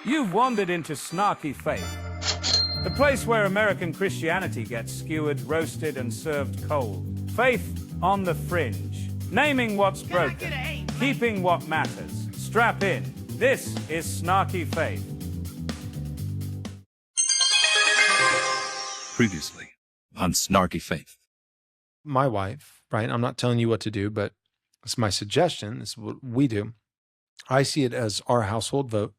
You've wandered into Snarky Faith, the place where American Christianity gets skewered, roasted, and served cold. Faith on the fringe, naming what's broken, keeping what matters. Strap in. This is Snarky Faith. Previously on Snarky Faith. My wife, right? I'm not telling you what to do, but it's my suggestion. It's what we do. I see it as our household vote,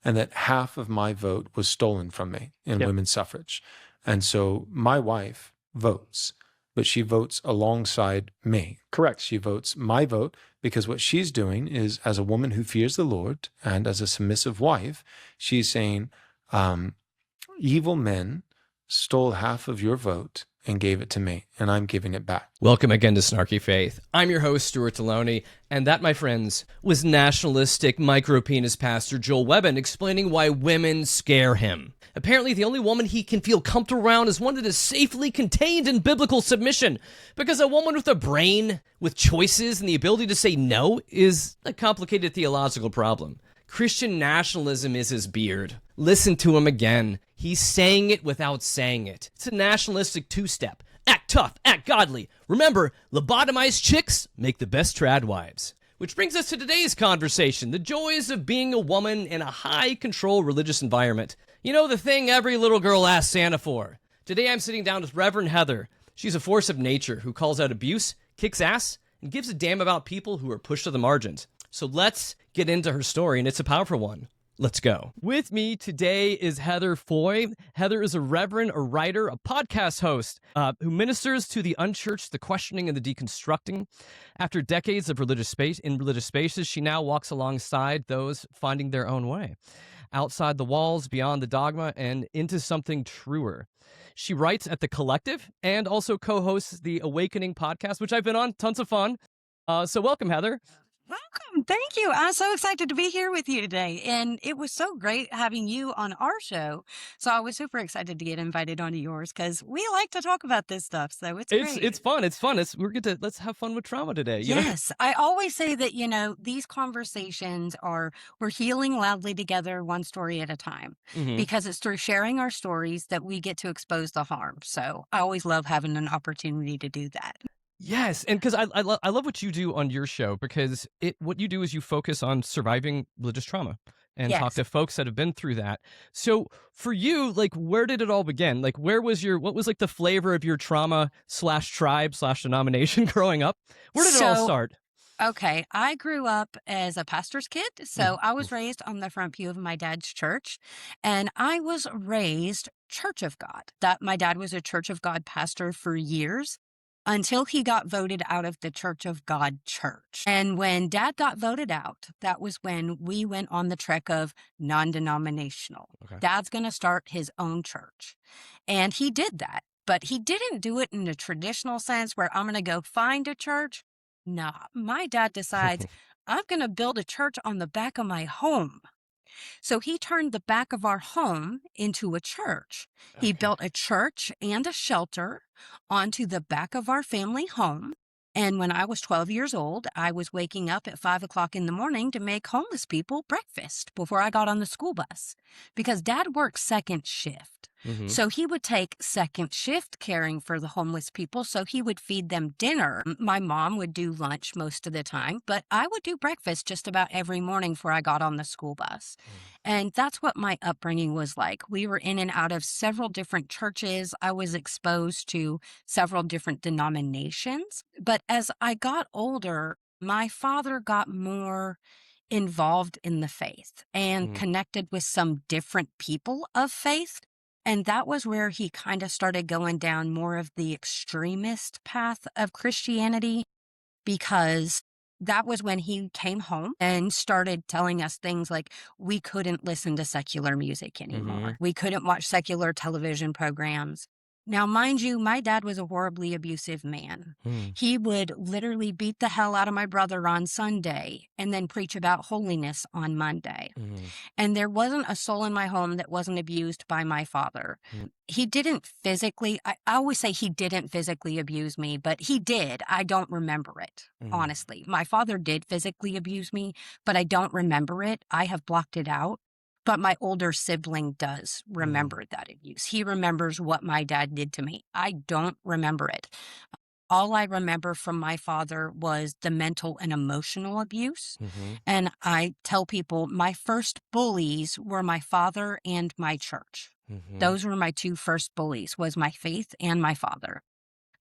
and that half of my vote was stolen from me in women's suffrage. And so my wife votes, but she votes alongside me. Correct. She votes my vote because what she's doing is, as a woman who fears the Lord and as a submissive wife, she's saying, evil men stole half of your vote and gave it to me, and I'm giving it back. Welcome again to Snarky Faith. I'm your host, Stuart, and that, my friends, was nationalistic micro-penis pastor Joel Webben explaining why women scare him. Apparently, the only woman he can feel comfortable around is one that is safely contained in biblical submission, because a woman with a brain, with choices, and the ability to say no is a complicated theological problem. Christian nationalism is his beard. Listen to him again. He's saying it without saying it. It's a nationalistic two-step. Act tough, act godly. Remember, lobotomized chicks make the best trad wives. Which brings us to today's conversation, the joys of being a woman in a high-control religious environment. You know, the thing every little girl asks Santa for. Today I'm sitting down with Reverend Heather. She's a force of nature who calls out abuse, kicks ass, and gives a damn about people who are pushed to the margins. So let's get into her story, and it's a powerful one. Let's go. With me today is Heather Foy. Heather is a reverend, a writer, a podcast host who ministers to the unchurched, the questioning, and the deconstructing. After decades of religious spaces, she now walks alongside those finding their own way, outside the walls, beyond the dogma, and into something truer. She writes at The Collective and also co-hosts the Awakening podcast, which I've been on. Tons of fun. So welcome, Heather. Welcome. Thank you. I'm so excited to be here with you today. And it was so great having you on our show. So I was super excited to get invited onto yours because we like to talk about this stuff. So it's great. It's fun. It's fun. Let's have fun with trauma today. Yes. I always say that, these conversations we're healing loudly together, one story at a time, because it's through sharing our stories that we get to expose the harm. So I always love having an opportunity to do that. Yes, and because I love what you do on your show, because what you do is you focus on surviving religious trauma and talk to folks that have been through that. So for you, like, where did it all begin? Like, what was the flavor of your trauma/tribe/denomination growing up? Where did it all start? Okay, I grew up as a pastor's kid, so I was raised on the front pew of my dad's church, and I was raised Church of God. That my dad was a Church of God pastor for years, until he got voted out of the Church of God church. And when Dad got voted out, that was when we went on the trek of non-denominational. Okay. Dad's going to start his own church. And he did that, but he didn't do it in a traditional sense where I'm going to go find a church. Nah, my dad decides I'm going to build a church on the back of my home. So he turned the back of our home into a church. Okay. He built a church and a shelter onto the back of our family home. And when I was 12 years old, I was waking up at 5 o'clock in the morning to make homeless people breakfast before I got on the school bus, because Dad worked second shift. So he would take second shift caring for the homeless people. So he would feed them dinner. My mom would do lunch most of the time, but I would do breakfast just about every morning before I got on the school bus. And that's what my upbringing was like. We were in and out of several different churches. I was exposed to several different denominations. But as I got older, my father got more involved in the faith and connected with some different people of faith. And that was where he kind of started going down more of the extremist path of Christianity, because that was when he came home and started telling us things like we couldn't listen to secular music anymore. We couldn't watch secular television programs. Now, mind you, my dad was a horribly abusive man. He would literally beat the hell out of my brother on Sunday and then preach about holiness on Monday. And there wasn't a soul in my home that wasn't abused by my father. He didn't physically, I always say he didn't physically abuse me, but he did. I don't remember it, honestly. My father did physically abuse me, but I don't remember it. I have blocked it out. But my older sibling does remember that abuse. He remembers what my dad did to me. I don't remember it. All I remember from my father was the mental and emotional abuse. And I tell people my first bullies were my father and my church. Those were my two first bullies, was my faith and my father.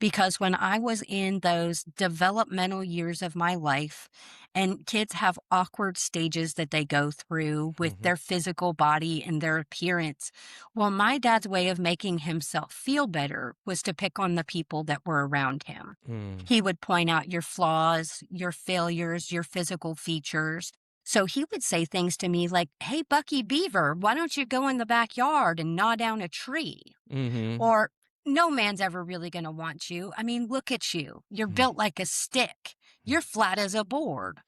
Because when I was in those developmental years of my life, and kids have awkward stages that they go through with their physical body and their appearance, well, my dad's way of making himself feel better was to pick on the people that were around him. He would point out your flaws, your failures, your physical features. So he would say things to me like, "Hey, Bucky Beaver, why don't you go in the backyard and gnaw down a tree?" Or, "No man's ever really going to want you. I mean, look at you. You're built like a stick. You're flat as a board."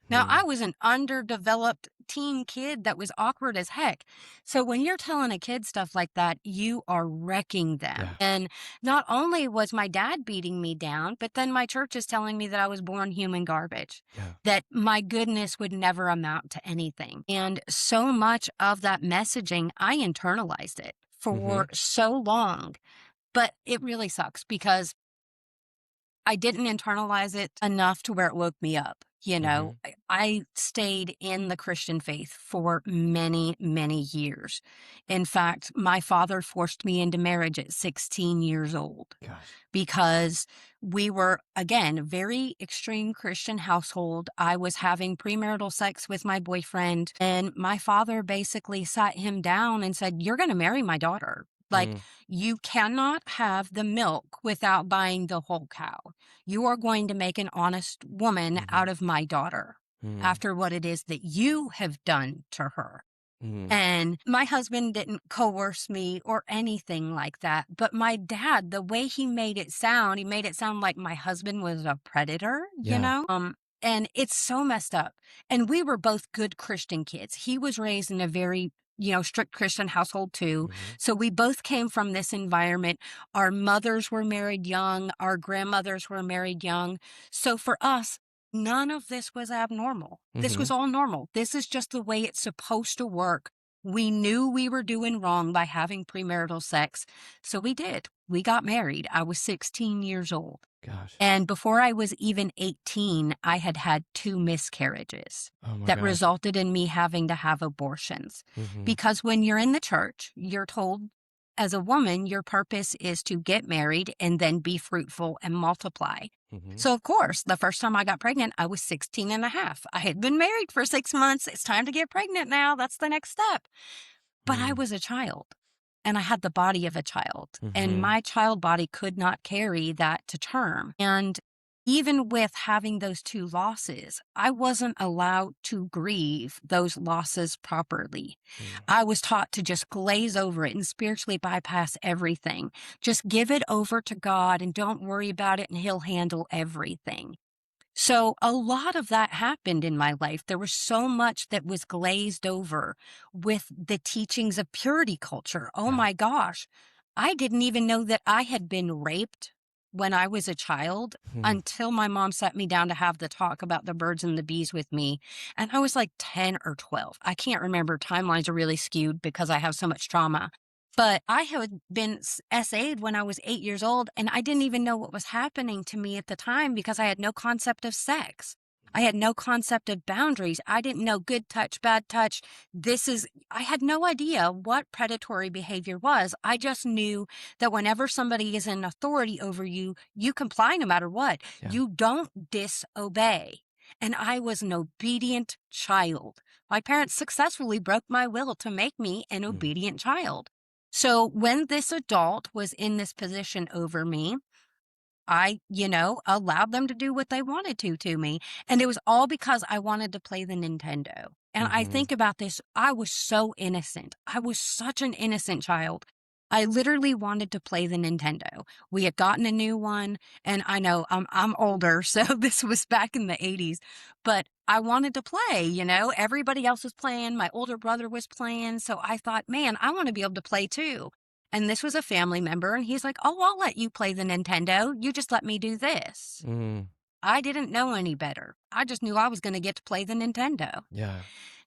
Now, I was an underdeveloped teen kid that was awkward as heck. So when you're telling a kid stuff like that, you are wrecking them. Yeah. And not only was my dad beating me down, but then my church is telling me that I was born human garbage, that my goodness would never amount to anything. And so much of that messaging, I internalized it for so long. But it really sucks because I didn't internalize it enough to where it woke me up. You know, I stayed in the Christian faith for many, many years. In fact, my father forced me into marriage at 16 years old because we were, again, a very extreme Christian household. I was having premarital sex with my boyfriend, and my father basically sat him down and said, "You're going to marry my daughter. Like, you cannot have the milk without buying the whole cow. You are going to make an honest woman out of my daughter after what it is that you have done to her." And my husband didn't coerce me or anything like that. But my dad, the way he made it sound like my husband was a predator, you know? And it's so messed up. And we were both good Christian kids. He was raised in a very strict Christian household too. So we both came from this environment. Our mothers were married young. Our grandmothers were married young. So for us, none of this was abnormal. This was all normal. This is just the way it's supposed to work. We knew we were doing wrong by having premarital sex. So we did. We got married. I was 16 years old. And before I was even 18, I had had 2 miscarriages that resulted in me having to have abortions. Because when you're in the church, you're told as a woman, your purpose is to get married and then be fruitful and multiply. So, of course, the first time I got pregnant, I was 16 and a half. I had been married for 6 months. It's time to get pregnant now. That's the next step. But I was a child. And I had the body of a child, and my child body could not carry that to term. And even with having those 2 losses, I wasn't allowed to grieve those losses properly. I was taught to just glaze over it and spiritually bypass everything. Just give it over to God and don't worry about it, and He'll handle everything. So a lot of that happened in my life. There was so much that was glazed over with the teachings of purity culture. Oh my gosh. I didn't even know that I had been raped when I was a child until my mom sat me down to have the talk about the birds and the bees with me. And I was like 10 or 12. I can't remember. Timelines are really skewed because I have so much trauma. But I had been SA'd when I was 8 years old, and I didn't even know what was happening to me at the time because I had no concept of sex. I had no concept of boundaries. I didn't know good touch, bad touch. I had no idea what predatory behavior was. I just knew that whenever somebody is in authority over you, you comply no matter what. You don't disobey. And I was an obedient child. My parents successfully broke my will to make me an obedient child. So when this adult was in this position over me, I, allowed them to do what they wanted to me. And it was all because I wanted to play the Nintendo. And I think about this, I was so innocent. I was such an innocent child. I literally wanted to play the Nintendo. We had gotten a new one, and I know I'm older, so this was back in the 80s, but I wanted to play, everybody else was playing. My older brother was playing. So I thought, man, I want to be able to play too. And this was a family member, and he's like, "Oh, I'll let you play the Nintendo. You just let me do this." I didn't know any better. I just knew I was going to get to play the Nintendo.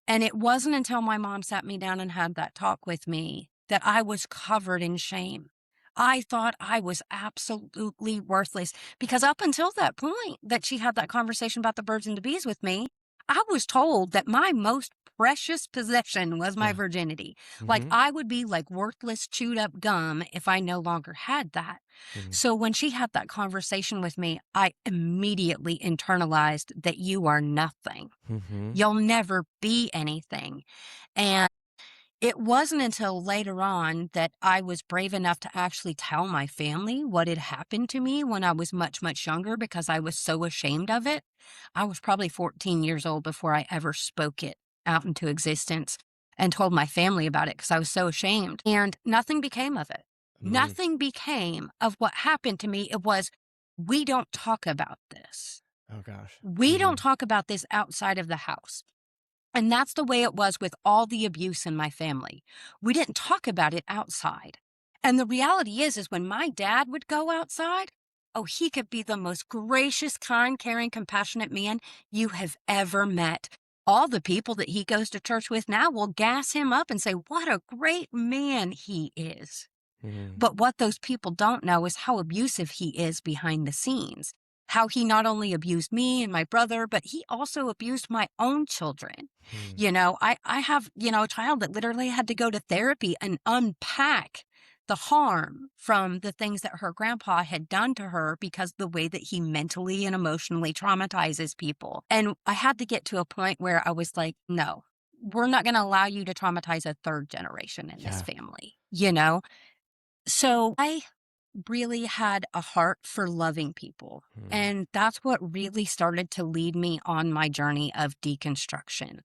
And it wasn't until my mom sat me down and had that talk with me that I was covered in shame. I thought I was absolutely worthless because up until that point that she had that conversation about the birds and the bees with me, I was told that my most precious possession was my Yeah. virginity. Like Mhm. I would be like worthless chewed up gum if I no longer had that. Mhm. So when she had that conversation with me, I immediately internalized that you are nothing. Mhm. You'll never be anything. And it wasn't until later on that I was brave enough to actually tell my family what had happened to me when I was much, much younger because I was so ashamed of it. I was probably 14 years old before I ever spoke it out into existence and told my family about it because I was so ashamed. And nothing became of it. Mhm. Nothing became of what happened to me. It was, we don't talk about this. Oh gosh. We don't Mhm. talk about this outside of the house. And that's the way it was with all the abuse in my family. We didn't talk about it outside. And the reality is when my dad would go outside, oh, he could be the most gracious, kind, caring, compassionate man you have ever met. All the people that he goes to church with now will gas him up and say, what a great man he is. Mhm. But what those people don't know is how abusive he is behind the scenes. How he not only abused me and my brother, but he also abused my own children. Mhm. I have, a child that literally had to go to therapy and unpack the harm from the things that her grandpa had done to her because the way that he mentally and emotionally traumatizes people. And I had to get to a point where I was like, no, we're not going to allow you to traumatize a third generation in this Yeah. family. So I really had a heart for loving people. Mhm. And that's what really started to lead me on my journey of deconstruction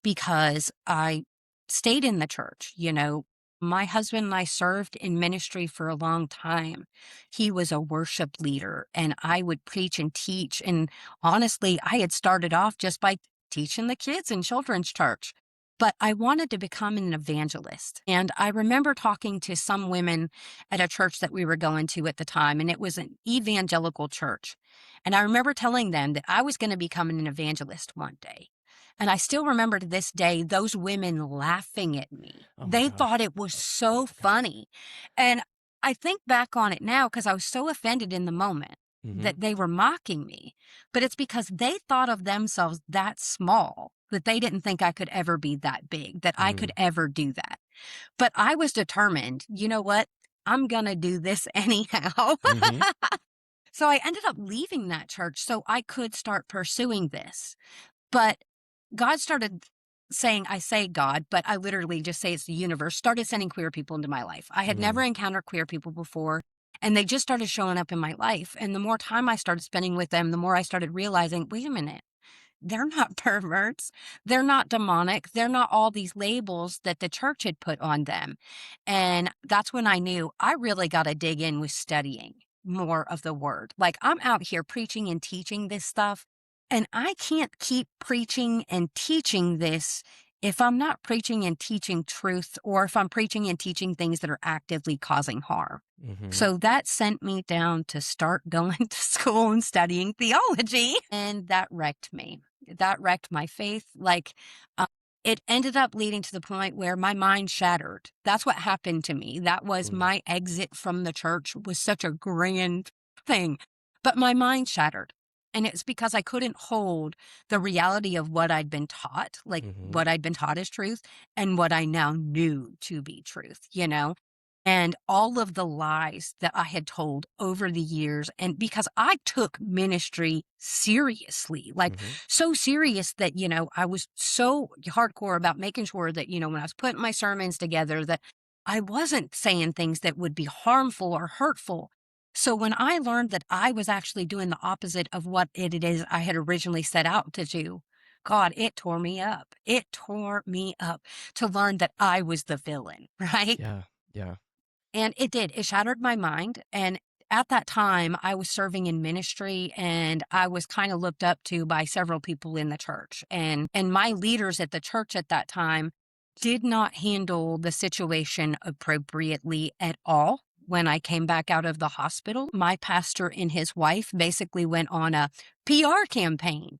because I stayed in the church. My husband and I served in ministry for a long time. He was a worship leader and I would preach and teach. And honestly, I had started off just by teaching the kids in children's church. But I wanted to become an evangelist. And I remember talking to some women at a church that we were going to at the time, and it was an evangelical church. And I remember telling them that I was going to become an evangelist one day. And I still remember to this day those women laughing at me. Oh my They gosh. thought it was Oh so my gosh. funny. And I think back on it now because I was so offended in the moment Mhm. that they were mocking me. But it's because they thought of themselves that small that they didn't think I could ever be that big, that I could Mhm. ever do that. But I was determined, you know what? I'm going to do this anyhow. Mhm. So I ended up leaving that church so I could start pursuing this. But God started saying, I say God, but I literally just say it's the universe, started sending queer people into my life. I had never Mhm. encountered queer people before, and they just started showing up in my life. And the more time I started spending with them, the more I started realizing, wait a minute, they're not perverts. They're not demonic. They're not all these labels that the church had put on them. And that's when I knew I really got to dig in with studying more of the word. Like I'm out here preaching and teaching this stuff, and I can't keep preaching and teaching this if I'm not preaching and teaching truth or if I'm preaching and teaching things that are actively causing harm. Mhm. So that sent me down to start going to school and studying theology, and that wrecked me. That wrecked my faith. Uh, it ended up leading to the point where my mind shattered. That's what happened to me. That was Mhm. my exit from the church was such a grand thing, but my mind shattered. And it's because I couldn't hold the reality of what I'd been taught, like Mhm. what I'd been taught as truth and what I now knew to be truth. And all of the lies that I had told over the years. And because I took ministry seriously, like Mhm. so serious that I was so hardcore about making sure that when I was putting my sermons together, that I wasn't saying things that would be harmful or hurtful. So when I learned that I was actually doing the opposite of what it is I had originally set out to do, God, it tore me up. It tore me up to learn that I was the villain, right? Yeah. Yeah. And it did. It shattered my mind. And at that time, I was serving in ministry and I was kind of looked up to by several people in the church. And my leaders at the church at that time did not handle the situation appropriately at all. When I came back out of the hospital, my pastor and his wife basically went on a PR campaign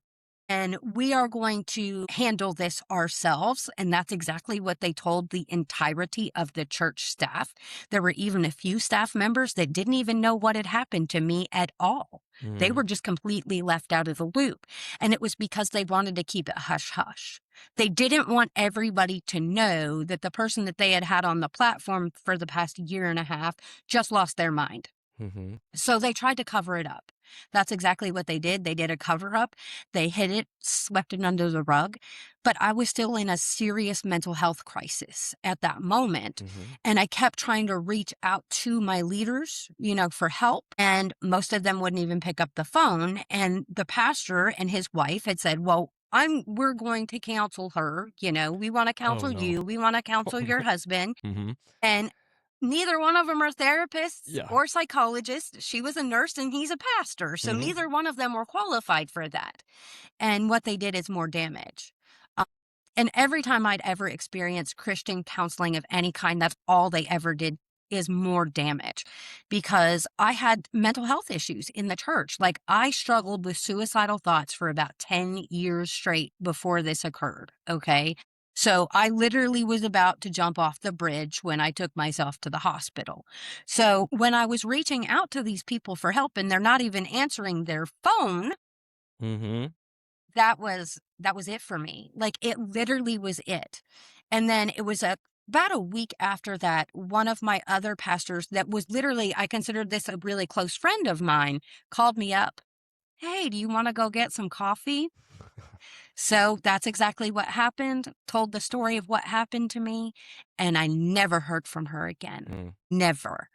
and we are going to handle this ourselves. And that's exactly what they told the entirety of the church staff. There were even a few staff members that didn't even know what had happened to me at all. They were just completely left out of the loop. And it was because they wanted to keep it hush hush. They didn't want everybody to know that the person that they had had on the platform for the past year and a half just lost their mind. Mm-hmm. So they tried to cover it up. That's exactly what they did. They did a cover up. They hid it, swept it under the rug. But I was still in a serious mental health crisis at that moment. Mm-hmm. And I kept trying to reach out to my leaders, for help. And most of them wouldn't even pick up the phone. And the pastor and his wife had said, well, we're going to counsel her. We want to counsel no. you. We want to counsel your husband. Mm-hmm. And neither one of them are therapists Yeah. or psychologists. She was a nurse and he's a pastor. So neither one of them were qualified for that. And what they did is more damage. And every time I'd ever experienced Christian counseling of any kind, that's all they ever did is more damage, because I had mental health issues in the church. Like, I struggled with suicidal thoughts for about 10 years straight before this occurred. Okay. So I literally was about to jump off the bridge when I took myself to the hospital. So when I was reaching out to these people for help and they're not even answering their phone, Mm-hmm. that was it for me. Like, it literally was it. And then it was about a week after that, one of my other pastors that was literally, I considered this a really close friend of mine, called me up. Hey, do you want to go get some coffee? So that's exactly what happened. Told the story of what happened to me, and I never heard from her again. Never.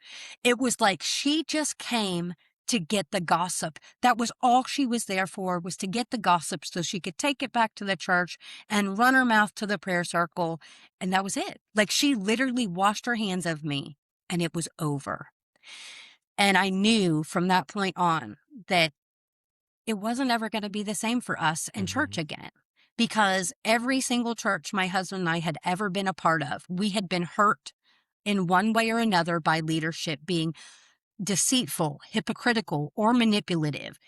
It was like she just came to get the gossip. That was all she was there for, was to get the gossip so she could take it back to the church and run her mouth to the prayer circle. And that was it. Like, she literally washed her hands of me and it was over. And I knew from that point on that it wasn't ever going to be the same for us in church again, because every single church my husband and I had ever been a part of, we had been hurt in one way or another by leadership being deceitful, hypocritical, or manipulative.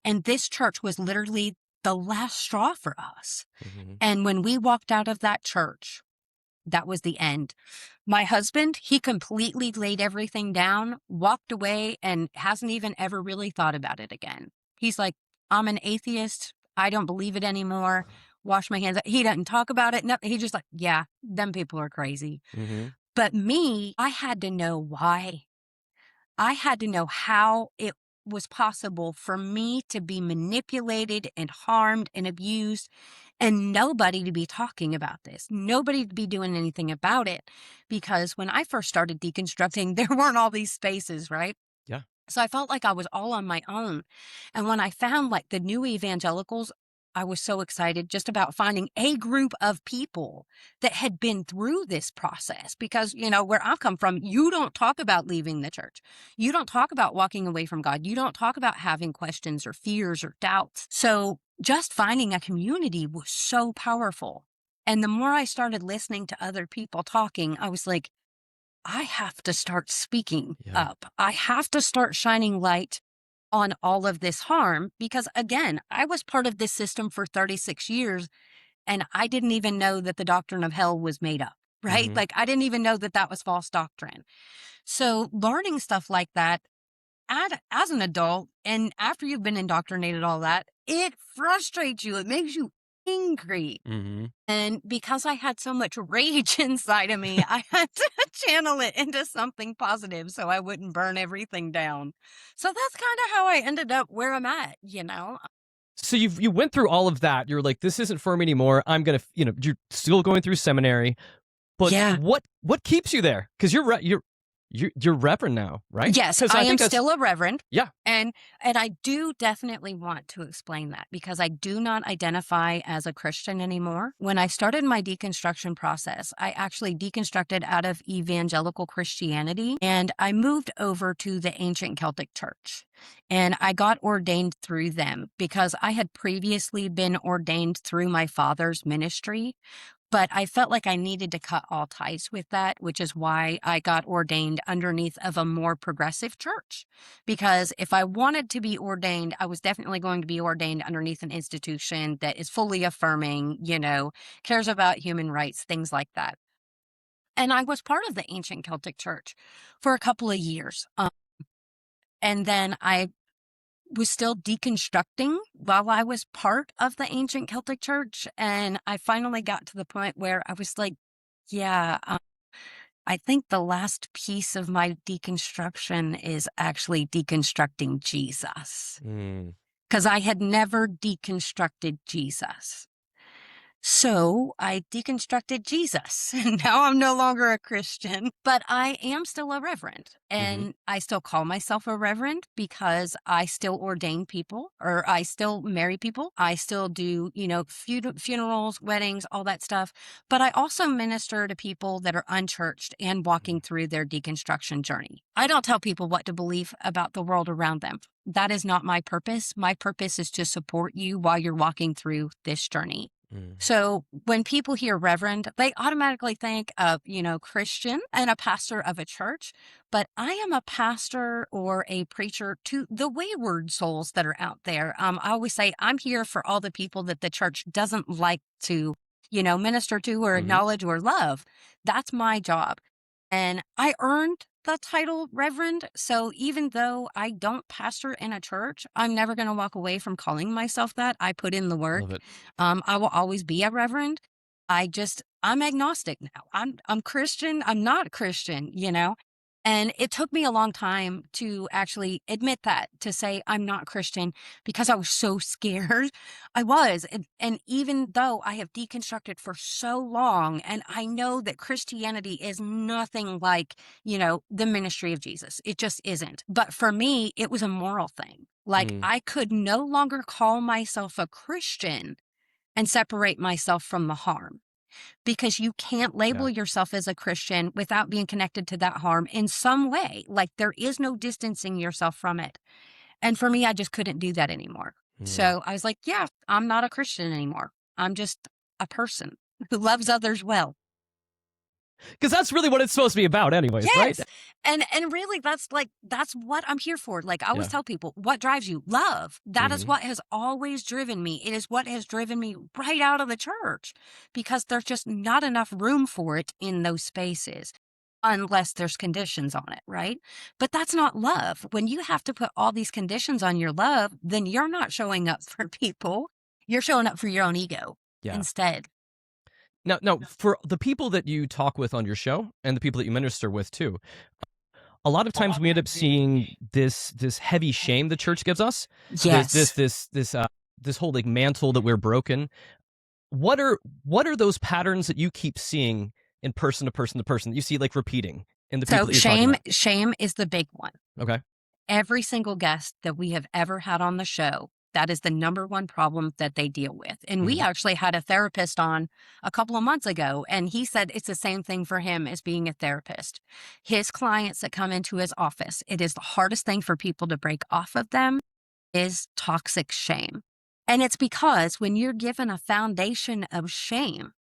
And this church was literally the last straw for us. And when we walked out of that church, that was the end. My husband, he completely laid everything down, walked away, and hasn't even ever really thought about it again. He's like, I'm an atheist. I don't believe it anymore. Wash my hands. He doesn't talk about it. No, he just like, yeah, them people are crazy. But me, I had to know why. I had to know how it was possible for me to be manipulated and harmed and abused, and nobody to be talking about this, nobody to be doing anything about it. Because when I first started deconstructing, there weren't all these spaces, right? Yeah. So I felt like I was all on my own. And when I found like the new evangelicals, I was so excited just about finding a group of people that had been through this process. Because, where I come from, you don't talk about leaving the church. You don't talk about walking away from God. You don't talk about having questions or fears or doubts. So just finding a community was so powerful. And the more I started listening to other people talking, I was like, I have to start speaking up. I have to start shining light on all of this harm, because again, I was part of this system for 36 years and I didn't even know that the doctrine of hell was made up, right? Like, I didn't even know that that was false doctrine. So learning stuff like that as an adult, and after you've been indoctrinated, all that, it frustrates you. It makes you angry. And because I had so much rage inside of me, I had to channel it into something positive so I wouldn't burn everything down. So that's kind of how I ended up where I'm at, So you went through all of that. You're like, this isn't for me anymore. I'm gonna, you're still going through seminary, but Yeah. what keeps you there? Because you're Reverend now, right? Yes, 'Cause I am think that's- still a Reverend. Yeah. And I do definitely want to explain that, because I do not identify as a Christian anymore. When I started my deconstruction process, I actually deconstructed out of evangelical Christianity and I moved over to the ancient Celtic church. And I got ordained through them because I had previously been ordained through my father's ministry. But I felt like I needed to cut all ties with that, which is why I got ordained underneath of a more progressive church. Because if I wanted to be ordained, I was definitely going to be ordained underneath an institution that is fully affirming, cares about human rights, things like that. And I was part of the ancient Celtic church for a couple of years. And then I was still deconstructing while I was part of the ancient Celtic church. And I finally got to the point where I was like, yeah, I think the last piece of my deconstruction is actually deconstructing Jesus. Because I had never deconstructed Jesus. So I deconstructed Jesus. And now I'm no longer a Christian, but I am still a reverend. And I still call myself a reverend because I still ordain people, or I still marry people. I still do, funerals, weddings, all that stuff. But I also minister to people that are unchurched and walking through their deconstruction journey. I don't tell people what to believe about the world around them. That is not my purpose. My purpose is to support you while you're walking through this journey. So when people hear reverend, they automatically think of, Christian and a pastor of a church. But I am a pastor or a preacher to the wayward souls that are out there. I always say I'm here for all the people that the church doesn't like to, minister to or acknowledge or love. That's my job. And I earned the title reverend. So even though I don't pastor in a church, I'm never going to walk away from calling myself that. I put in the work. Love it. I will always be a reverend. I'm agnostic now. I'm Christian. I'm not Christian, And it took me a long time to actually admit that, to say I'm not Christian, because I was so scared. I was. And even though I have deconstructed for so long, and I know that Christianity is nothing like, the ministry of Jesus. It just isn't. But for me, it was a moral thing. Like I could no longer call myself a Christian and separate myself from the harm. Because you can't label yourself as a Christian without being connected to that harm in some way. Like there is no distancing yourself from it. And for me, I just couldn't do that anymore. So I was like, yeah, I'm not a Christian anymore. I'm just a person who loves others well. Because that's really what it's supposed to be about anyways, right? Yes. And really that's what I'm here for. Like I always tell people, what drives you? Love. That is what has always driven me. It is what has driven me right out of the church, because there's just not enough room for it in those spaces unless there's conditions on it, right? But that's not love. When you have to put all these conditions on your love, then you're not showing up for people. You're showing up for your own ego instead. Now, for the people that you talk with on your show and the people that you minister with too, a lot of times we end up seeing this heavy shame the church gives us. Yes. This whole like mantle that we're broken. What are those patterns that you keep seeing in person to person to person that you see like repeating in the people that you're talking about? Shame is the big one. Okay. Every single guest that we have ever had on the show, that is the number one problem that they deal with. And we actually had a therapist on a couple of months ago, and he said it's the same thing for him as being a therapist. His clients that come into his office, it is the hardest thing for people to break off of them is toxic shame. And it's because when you're given a foundation of shame,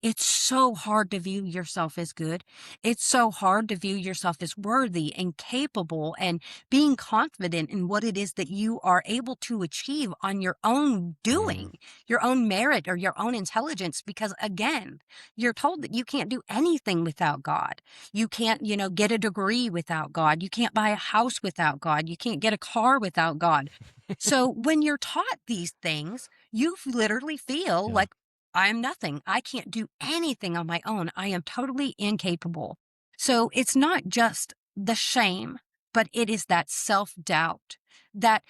it's so hard to view yourself as good. It's so hard to view yourself as worthy and capable and being confident in what it is that you are able to achieve on your own doing, your own merit or your own intelligence. Because again, you're told that you can't do anything without God. You can't, get a degree without God. You can't buy a house without God. You can't get a car without God. So when you're taught these things, you literally feel like, I am nothing. I can't do anything on my own. I am totally incapable. So it's not just the shame, but it is that self-doubt, that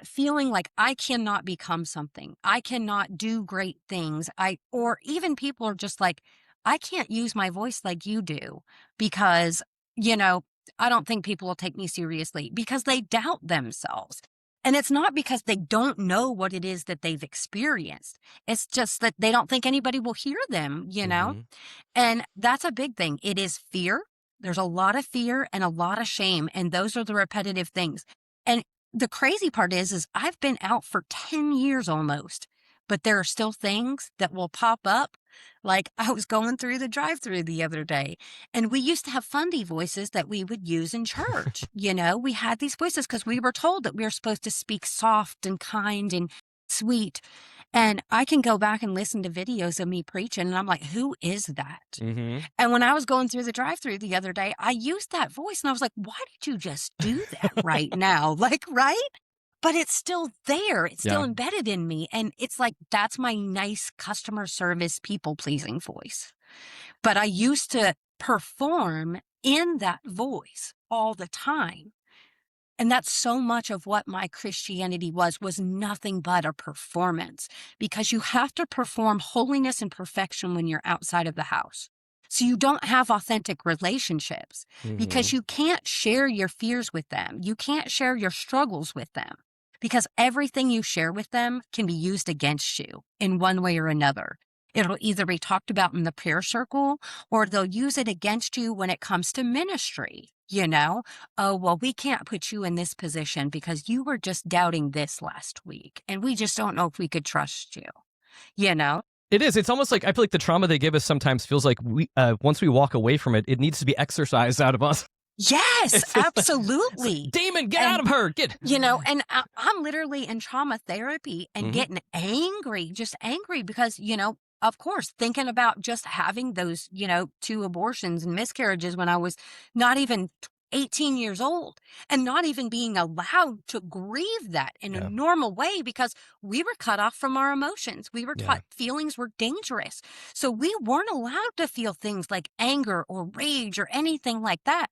feeling like I cannot become something. I cannot do great things. Or even people are just like, I can't use my voice like you do because, I don't think people will take me seriously, because they doubt themselves. And it's not because they don't know what it is that they've experienced. It's just that they don't think anybody will hear them, And that's a big thing. It is fear. There's a lot of fear and a lot of shame. And those are the repetitive things. And the crazy part is I've been out for 10 years almost, but there are still things that will pop up Like, I was going through the drive-through the other day, and we used to have fundy voices that we would use in church. We had these voices because we were told that we were supposed to speak soft and kind and sweet. And I can go back and listen to videos of me preaching, and I'm like, who is that? Mm-hmm. And when I was going through the drive-through the other day, I used that voice, and I was like, why did you just do that right now? Like, right? But it's still there. It's still Yeah. embedded in me. And it's like, that's my nice customer service, people-pleasing voice. But I used to perform in that voice all the time. And that's so much of what my Christianity was nothing but a performance, because you have to perform holiness and perfection when you're outside of the house. So you don't have authentic relationships because you can't share your fears with them. You can't share your struggles with them because everything you share with them can be used against you in one way or another. It'll either be talked about in the prayer circle, or they'll use it against you when it comes to ministry. Oh, well, we can't put you in this position because you were just doubting this last week, and we just don't know if we could trust you. It is. It's almost like I feel like the trauma they give us sometimes feels like we once we walk away from it, it needs to be exorcised out of us. Yes, absolutely. Demon, get out of her. Get. And I'm literally in trauma therapy and getting angry, just angry because, of course, thinking about just having those, 2 abortions and miscarriages when I was not even 18 years old, and not even being allowed to grieve that in a normal way because we were cut off from our emotions. We were taught feelings were dangerous. So we weren't allowed to feel things like anger or rage or anything like that.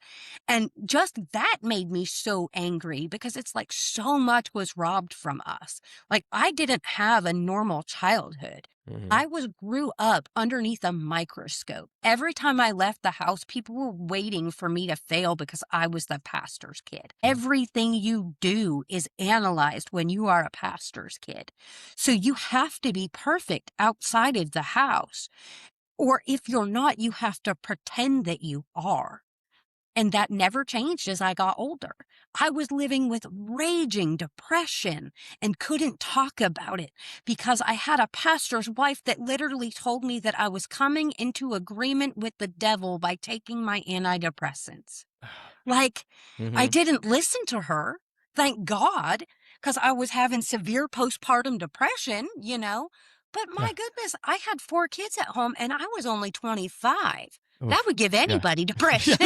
And just that made me so angry because it's like so much was robbed from us. Like, I didn't have a normal childhood. I grew up underneath a microscope. Every time I left the house, people were waiting for me to fail because I was the pastor's kid. Everything you do is analyzed when you are a pastor's kid. So you have to be perfect outside of the house. Or if you're not, you have to pretend that you are. And that never changed as I got older. I was living with raging depression and couldn't talk about it because I had a pastor's wife that literally told me that I was coming into agreement with the devil by taking my antidepressants. Like, I didn't listen to her, thank God, because I was having severe postpartum depression, But my goodness, I had 4 kids at home and I was only 25. That would give anybody depression.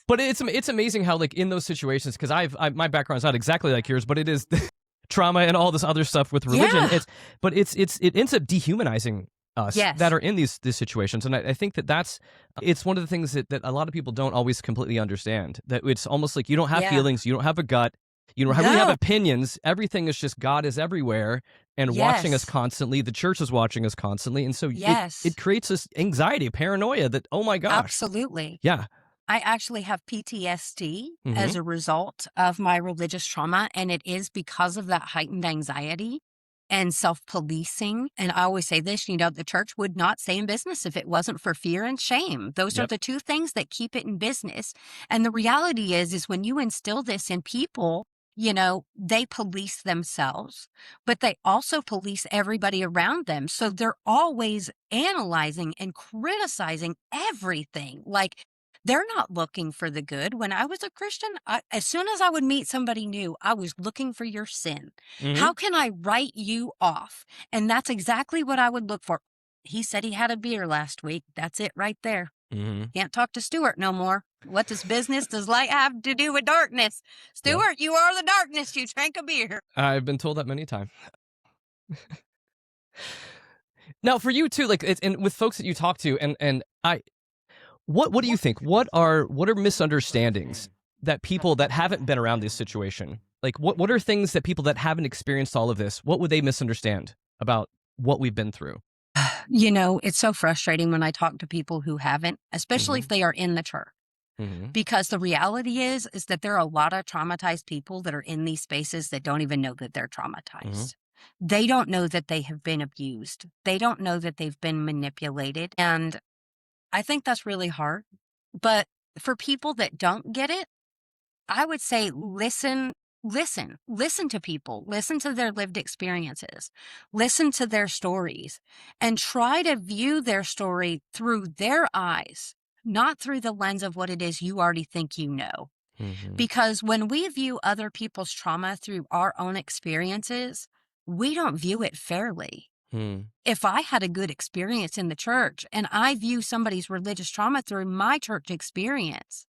But it's amazing how, like, in those situations, because my background's not exactly like yours, but it is trauma and all this other stuff with religion. Yeah. It ends up dehumanizing us that are in these situations, and I think it's one of the things that a lot of people don't always completely understand. That it's almost like you don't have feelings, you don't have a gut, you don't really have opinions. Everything is just God is everywhere and watching us constantly. The church is watching us constantly, and so it creates this anxiety, paranoia that, oh my gosh, Absolutely. yeah. I actually have PTSD as a result of my religious trauma, and it is because of that heightened anxiety and self-policing. And I always say this, the church would not stay in business if it wasn't for fear and shame. Those are the 2 things that keep it in business. And the reality is when you instill this in people, they police themselves, but they also police everybody around them. So they're always analyzing and criticizing everything. Like, they're not looking for the good. When I was a Christian, as soon as I would meet somebody new, I was looking for your sin. How can I write you off? And that's exactly what I would look for. He said he had a beer last week. That's it right there. Can't talk to Stuart no more. What does light have to do with darkness? Stuart, you are the darkness. You drank a beer. I've been told that many times. Now, for you too, like, and with folks that you talk to, and what do you think? What are misunderstandings that people that haven't been around this situation, like, what are things that people that haven't experienced all of this, what would they misunderstand about what we've been through? It's so frustrating when I talk to people who haven't, especially if they are in the church. Because the reality is that there are a lot of traumatized people that are in these spaces that don't even know that they're traumatized. They don't know that they have been abused. They don't know that they've been manipulated. And I think that's really hard. But for people that don't get it, I would say listen listen to people, listen to their lived experiences, listen to their stories, and try to view their story through their eyes, not through the lens of what it is you already think you know. Mhm. Because when we view other people's trauma through our own experiences, we don't view it fairly. Mm. If I had a good experience in the church and I view somebody's religious trauma through my church experience,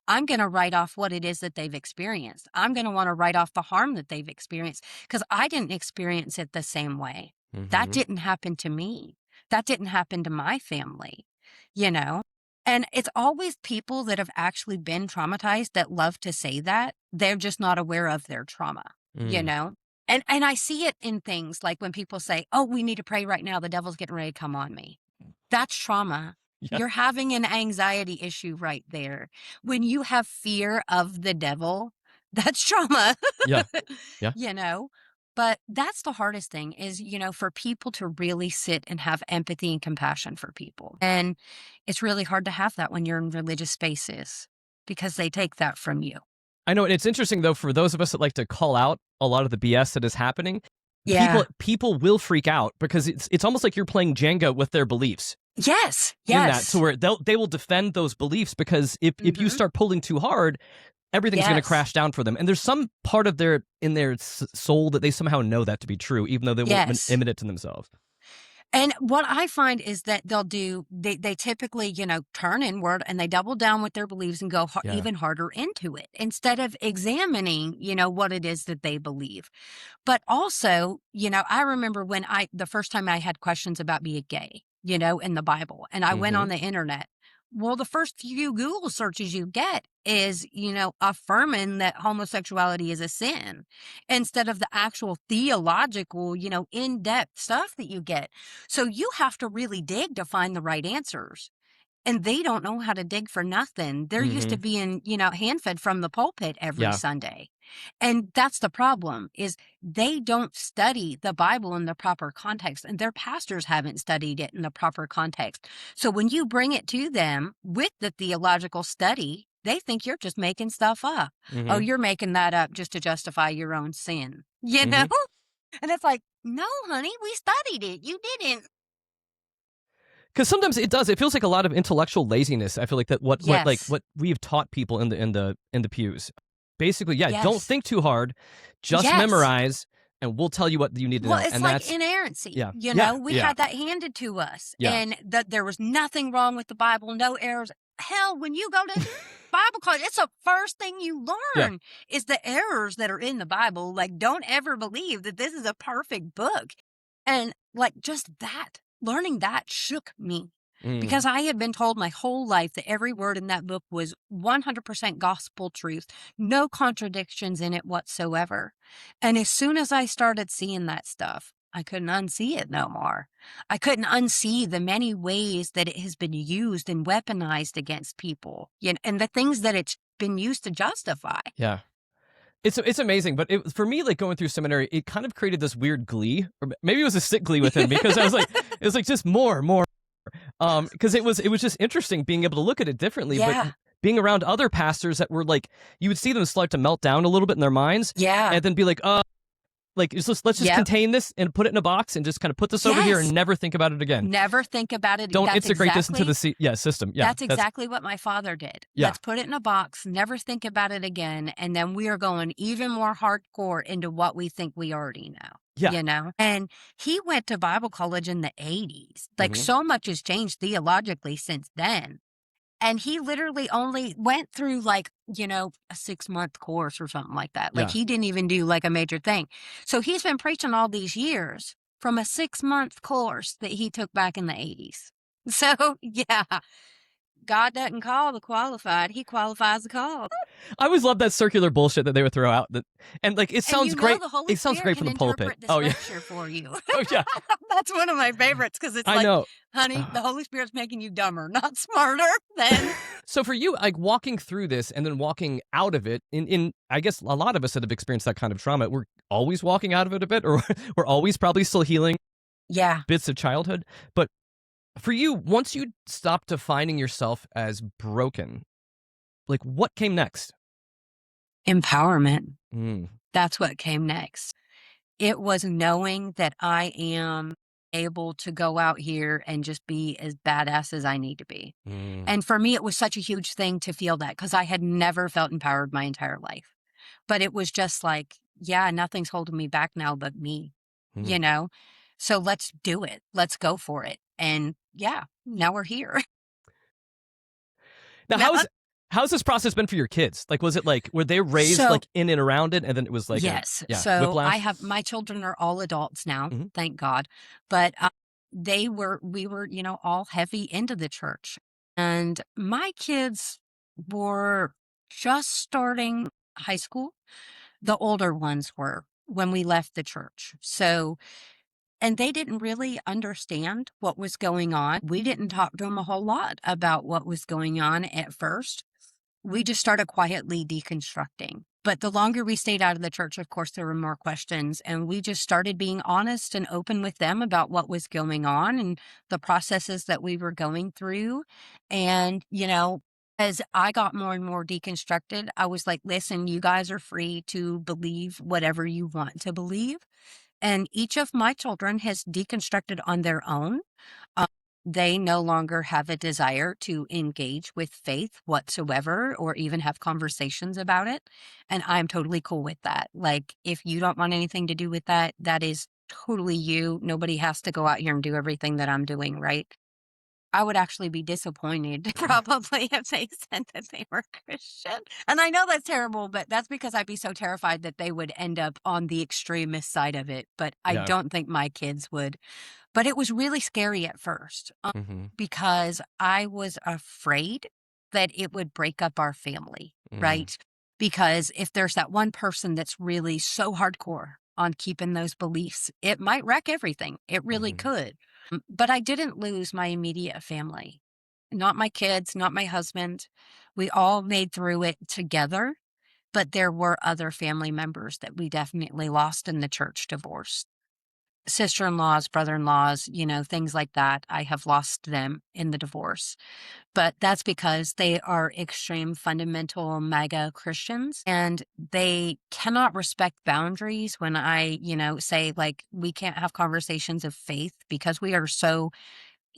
I'm going to write off what it is that they've experienced. I'm going to want to write off the harm that they've experienced because I didn't experience it the same way. That Mhm. didn't happen to me. That didn't happen to my family, you know? And it's always people that have actually been traumatized that love to say that. They're just not aware of their trauma, you Mm. know? And I see it in things like when people say, oh, we need to pray right now. The devil's getting ready to come on me. That's trauma. Yeah. You're having an anxiety issue right there. When you have fear of the devil, that's trauma. Yeah. Yeah. You know? But that's the hardest thing is, for people to really sit and have empathy and compassion for people. And it's really hard to have that when you're in religious spaces because they take that from you. I know, and it's interesting though for those of us that like to call out a lot of the BS that is happening. Yeah. People will freak out because it's almost like you're playing Jenga with their beliefs. Yes. In that, Yes. to where they will defend those beliefs because if you start pulling too hard, everything's going to Yes. crash down for them. And there's some part of their soul that they somehow know that to be true, even though they won't Yes. admit it to themselves. And what I find is that they typically, turn inward and they double down with their beliefs and go Yeah. even harder into it instead of examining, what it is that they believe. But also, I remember when the first time I had questions about being gay, in the Bible, and I went on the internet. Well, the first few Google searches you get is, affirming that homosexuality is a sin instead of the actual theological, in-depth stuff that you get. So you have to really dig to find the right answers. And they don't know how to dig for nothing. They're used to being, hand-fed from the pulpit every Sunday. And that's the problem is they don't study the Bible in the proper context and their pastors haven't studied it in the proper context. So when you bring it to them with the theological study, they think you're just making stuff up. Oh, you're making that up just to justify your own sin, know? And it's like, no, honey, we studied it. You didn't. Because sometimes it does. It feels like a lot of intellectual laziness. I feel like that what we've taught people in the pews. Basically, don't think too hard, just memorize, and we'll tell you what you need to know. Well, it's and like that's inerrancy. Yeah. We had that handed to us, and that there was nothing wrong with the Bible, no errors. Hell, when you go to Bible college, it's the first thing you learn is the errors that are in the Bible. Like, don't ever believe that this is a perfect book, and like just that. Learning that shook me because I had been told my whole life that every word in that book was 100% gospel truth, no contradictions in it whatsoever. And as soon as I started seeing that stuff, I couldn't unsee it no more. I couldn't unsee the many ways that it has been used and weaponized against people, and the things that it's been used to justify. Yeah. It's amazing, but for me, like going through seminary, it kind of created this weird glee, or maybe it was a sick glee within me because I was like, it was like just more, because it was just interesting being able to look at it differently, but being around other pastors that were like, you would see them start to melt down a little bit in their minds, and then be like, let's just contain this and put it in a box and just kind of put this over here and never think about it again. Never think about it. Don't integrate this into the system. Yeah, that's exactly what my father did. Yeah. Let's put it in a box, never think about it again, and then we are going even more hardcore into what we think we already know. Yeah. And he went to Bible college in the 80s. Like so much has changed theologically since then. And he literally only went through like, a 6-month course or something like that. Like he didn't even do like a major thing. So he's been preaching all these years from a 6-month course that he took back in the 80s. So God doesn't call the qualified. He qualifies the called. I always love that circular bullshit that they would throw out. And like, it sounds great. It sounds great from the pulpit. Oh yeah, for you. Oh yeah, that's one of my favorites because it's I know. Honey, the Holy Spirit's making you dumber, not smarter. Then. So for you, like walking through this and then walking out of it, in I guess a lot of us that have experienced that kind of trauma, we're always walking out of it a bit, or we're always probably still healing. Bits of childhood, but. For you, once you stopped defining yourself as broken, like what came next? Empowerment. That's what came next. It was knowing that I am able to go out here and just be as badass as I need to be. And for me, it was such a huge thing to feel that because I had never felt empowered my entire life. But it was just like, yeah, nothing's holding me back now but me, you know? So let's do it. Let's go for it. And yeah, now we're here. Now, Now, how's this process been for your kids? Like, was it like, were they raised So- like in and around it, and then it was like, yes. yeah, So whiplash? I have my children are all adults now, Mhm. thank God. But we were, all heavy into the church. And my kids were just starting high school. The older ones were when we left the church. So, and they didn't really understand what was going on. We didn't talk to them a whole lot about what was going on at first. We just started quietly deconstructing. But the longer we stayed out of the church, of course, there were more questions. And we just started being honest and open with them about what was going on and the processes that we were going through. And, as I got more and more deconstructed, I was like, listen, you guys are free to believe whatever you want to believe. And each of my children has deconstructed on their own. Um, they no longer have a desire to engage with faith whatsoever or even have conversations about it. And I'm totally cool with that. Like, if you don't want anything to do with that, that is totally you. Nobody has to go out here and do everything that I'm doing, right? I would actually be disappointed probably if they said that they were Christian. And I know that's terrible, but that's because I'd be so terrified that they would end up on the extremist side of it. But I Yeah. don't think my kids would. But it was really scary at first because I was afraid that it would break up our family, right? Because if there's that one person that's really so hardcore on keeping those beliefs, it might wreck everything. It really could. But I didn't lose my immediate family, not my kids, not my husband. We all made through it together, but there were other family members that we definitely lost in the church divorce. Sister-in-laws, brother-in-laws, things like that. I have lost them in the divorce. But that's because they are extreme fundamental MAGA Christians and they cannot respect boundaries when I, say like we can't have conversations of faith because we are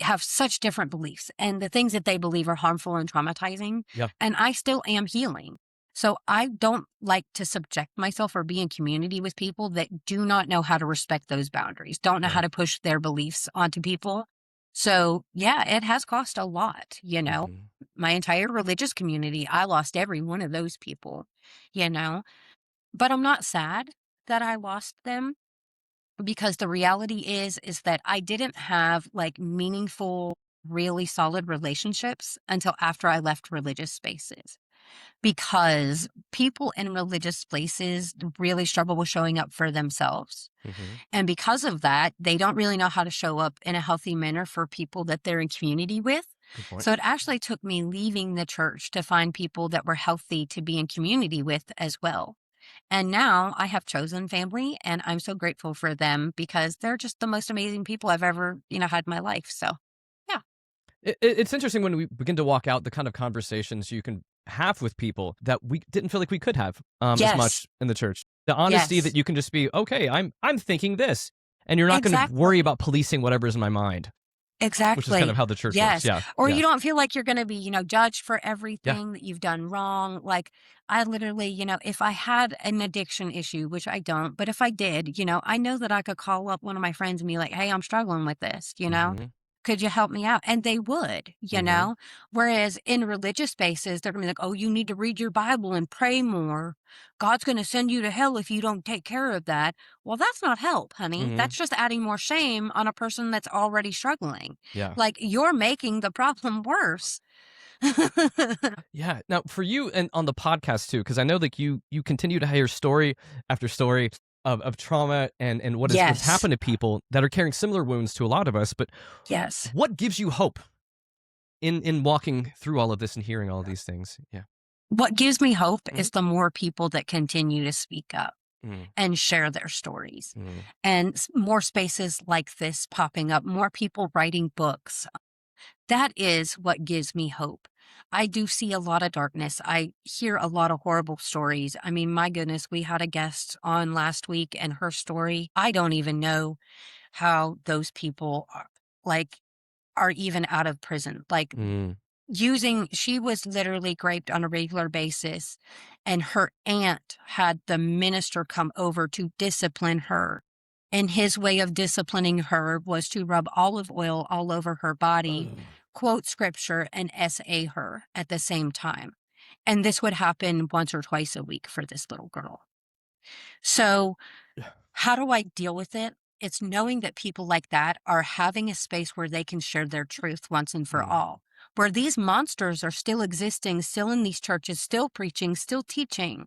have such different beliefs and the things that they believe are harmful and traumatizing. Yeah. And I still am healing. So I don't like to subject myself or be in community with people that do not know how to respect those boundaries, don't know how to push their beliefs onto people. So yeah, it has cost a lot, my entire religious community. I lost every one of those people, but I'm not sad that I lost them because the reality is that I didn't have like meaningful, really solid relationships until after I left religious spaces. Because people in religious places really struggle with showing up for themselves. And because of that, they don't really know how to show up in a healthy manner for people that they're in community with. So it actually took me leaving the church to find people that were healthy to be in community with as well. And now I have chosen family and I'm so grateful for them because they're just the most amazing people I've ever, had in my life. So yeah. It's interesting when we begin to walk out the kind of conversations you can have with people that we didn't feel like we could have as Yes. much in the church. The honesty Yes. that you can just be, okay, I'm thinking this, and you're not going to Exactly. worry about policing whatever's in my mind, Exactly. which is kind of how the church Yes. works. Yeah. Or yeah. you don't feel like you're going to be, judged for everything that you've done wrong. Like I literally, if I had an addiction issue, which I don't, but if I did, I know that I could call up one of my friends and be like, hey, I'm struggling with this, could you help me out? And they would, whereas in religious spaces, they're gonna be like, oh, you need to read your Bible and pray more. God's going to send you to hell if you don't take care of that. Well, that's not help, honey. That's just adding more shame on a person that's already struggling. Yeah. Like you're making the problem worse. Yeah. Now, for you and on the podcast too, because I know that you continue to hear story after story of trauma and what's Yes. happened to people that are carrying similar wounds to a lot of us. But Yes. what gives you hope in walking through all of this and hearing all of these things? Yeah. What gives me hope is the more people that continue to speak up and share their stories and more spaces like this popping up, more people writing books. That is what gives me hope I do see a lot of darkness. I hear a lot of horrible stories. I mean, my goodness, we had a guest on last week and her story, I don't even know how those people are even out of prison. Like she was literally raped on a regular basis, and her aunt had the minister come over to discipline her. And his way of disciplining her was to rub olive oil all over her body, quote scripture, and SA her at the same time. And this would happen once or twice a week for this little girl. So how do I deal with it? It's knowing that people like that are having a space where they can share their truth once and for all, where these monsters are still existing, still in these churches, still preaching, still teaching.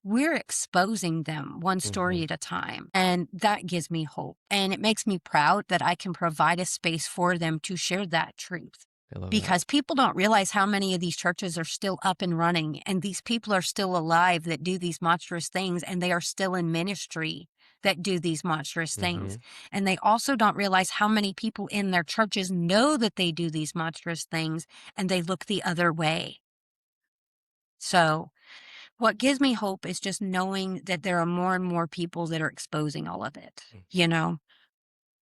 We're exposing them one story at a time. And that gives me hope. And it makes me proud that I can provide a space for them to share that truth. Because people don't realize how many of these churches are still up and running, and these people are still alive that do these monstrous things, and they are still in ministry that do these monstrous things. And they also don't realize how many people in their churches know that they do these monstrous things, and they look the other way. So what gives me hope is just knowing that there are more and more people that are exposing all of it, you know,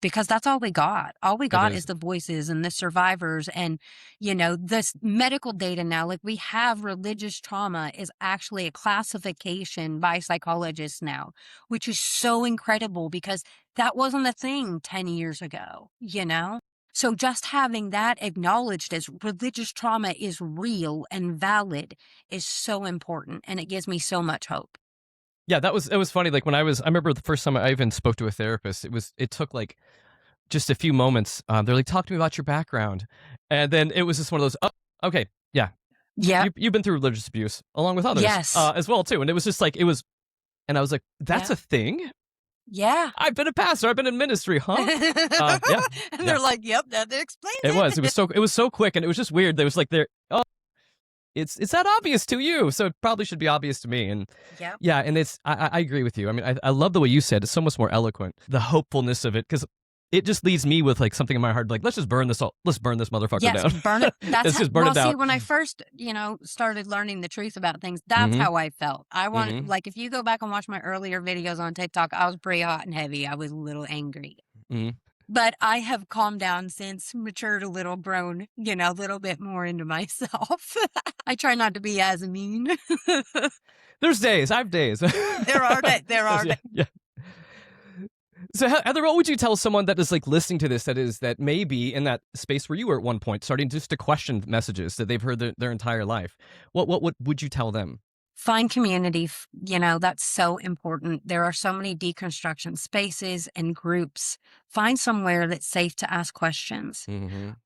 because that's all we got. All we got is the voices and the survivors and, you know, this medical data now. Like, we have religious trauma is actually a classification by psychologists now, which is so incredible because that wasn't a thing 10 years ago, you know? So just having that acknowledged as religious trauma is real and valid is so important, and it gives me so much hope. Yeah, it was funny. Like, I remember the first time I even spoke to a therapist, it took like just a few moments. They're like, talk to me about your background. And then it was just one of those, oh, okay, yeah. Yeah. You've been through religious abuse along with others as well too. And it was just like, and I was like, that's a thing? Yeah. I've been a pastor. I've been in ministry, huh? Yeah. And they're like, yep, that explains it. It was so quick, and it was just weird. There was like, it's that obvious to you, so it probably should be obvious to me. And yeah, and I agree with you. I mean, I love the way you said it's so much more eloquent, the hopefulness of it, because it just leaves me with like something in my heart, like, let's burn this motherfucker down. Burn it. That's just burn it down. See, when I first, started learning the truth about things, that's how I felt. I wanted, like, if you go back and watch my earlier videos on TikTok, I was pretty hot and heavy. I was a little angry. But I have calmed down since, matured a little, grown, a little bit more into myself. I try not to be as mean. There's days. I have days. There are days. Yeah. So Heather, what would you tell someone that is like listening to this, that may be in that space where you were at one point, starting just to question messages that they've heard their entire life? What would you tell them? Find community, that's so important. There are so many deconstruction spaces and groups. Find somewhere that's safe to ask questions.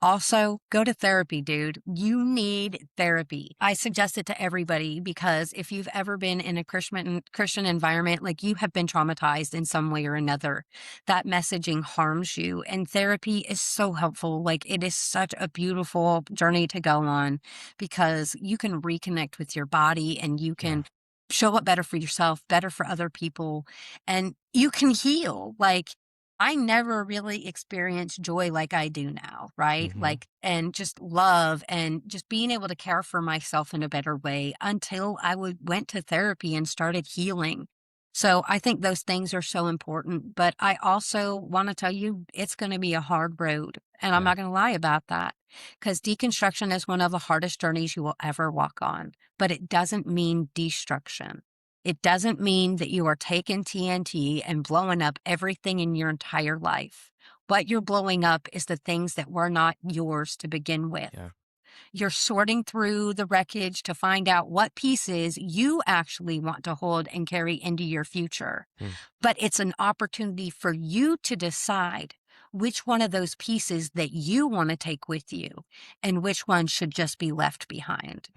Also, go to therapy, dude. You need therapy. I suggest it to everybody because if you've ever been in a Christian environment, like, you have been traumatized in some way or another, that messaging harms you. And therapy is so helpful. Like, it is such a beautiful journey to go on because you can reconnect with your body and you can show up better for yourself, better for other people, and you can heal. Like, I never really experienced joy like I do now, right? Like, and just love and just being able to care for myself in a better way until I went to therapy and started healing. So I think those things are so important. But I also want to tell you, it's going to be a hard road. And I'm not going to lie about that, because deconstruction is one of the hardest journeys you will ever walk on. But it doesn't mean destruction. It doesn't mean that you are taking TNT and blowing up everything in your entire life. What you're blowing up is the things that were not yours to begin with. Yeah. You're sorting through the wreckage to find out what pieces you actually want to hold and carry into your future. But it's an opportunity for you to decide which one of those pieces that you want to take with you and which one should just be left behind.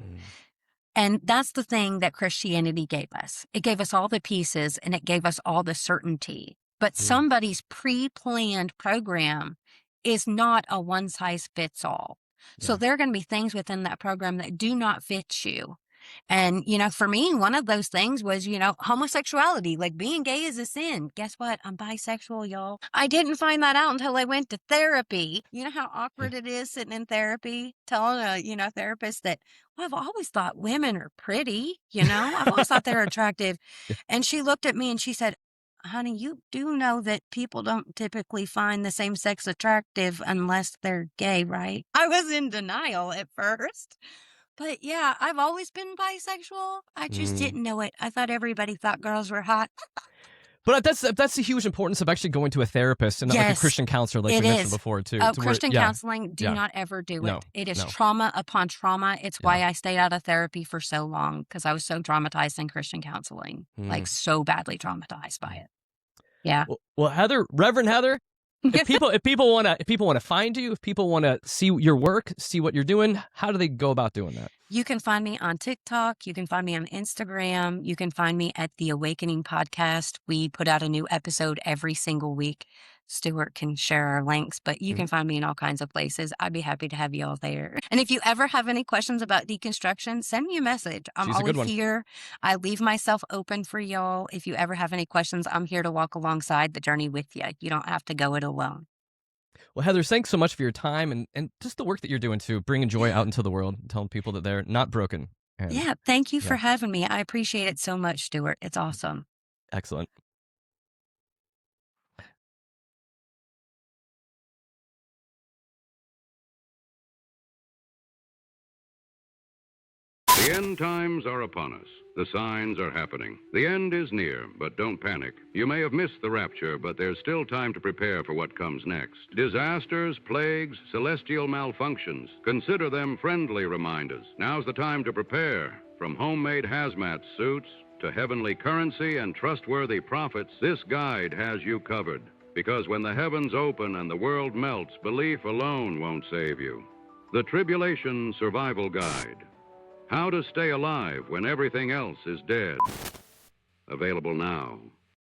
And that's the thing that Christianity gave us. It gave us all the pieces and it gave us all the certainty. But somebody's pre-planned program is not a one-size-fits-all. So there are going to be things within that program that do not fit you. And, for me, one of those things was, homosexuality, like being gay is a sin. Guess what? I'm bisexual, y'all. I didn't find that out until I went to therapy. You know how awkward it is sitting in therapy, telling a, therapist that, well, I've always thought women are pretty, I've always thought they're attractive. And she looked at me and she said, honey, you do know that people don't typically find the same sex attractive unless they're gay, right? I was in denial at first. But yeah, I've always been bisexual. I just didn't know it. I thought everybody thought girls were hot. But that's the huge importance of actually going to a therapist and not like a Yes, Christian counselor like it we mentioned is. before too. Oh, to where- Christian yeah, counseling, do yeah. not ever do No, it. It is no. trauma upon trauma. It's why I stayed out of therapy for so long, because I was so traumatized in Christian counseling, like so badly traumatized by it. Yeah. Well, Heather, Reverend Heather, if people want to find you, if people want to see your work, see what you're doing, how do they go about doing that? You can find me on TikTok. You can find me on Instagram. You can find me at the Awakening Podcast. We put out a new episode every single week. Stuart can share our links, but you can find me in all kinds of places. I'd be happy to have you all there. And if you ever have any questions about deconstruction, send me a message. I'm She's a good always one. here. I leave myself open for y'all. If you ever have any questions, I'm here to walk alongside the journey with you. You don't have to go it alone. Well, Heather, thanks so much for your time and just the work that you're doing too, bringing joy out into the world, telling people that they're not broken. And Yeah, thank you for having me. I appreciate it so much, Stuart. It's awesome. excellent. The end times are upon us. The signs are happening. The end is near, but don't panic. You may have missed the rapture, but there's still time to prepare for what comes next. Disasters, plagues, celestial malfunctions. Consider them friendly reminders. Now's the time to prepare. From homemade hazmat suits to heavenly currency and trustworthy prophets, this guide has you covered. Because when the heavens open and the world melts, belief alone won't save you. The Tribulation Survival Guide. How to stay alive when everything else is dead. Available now.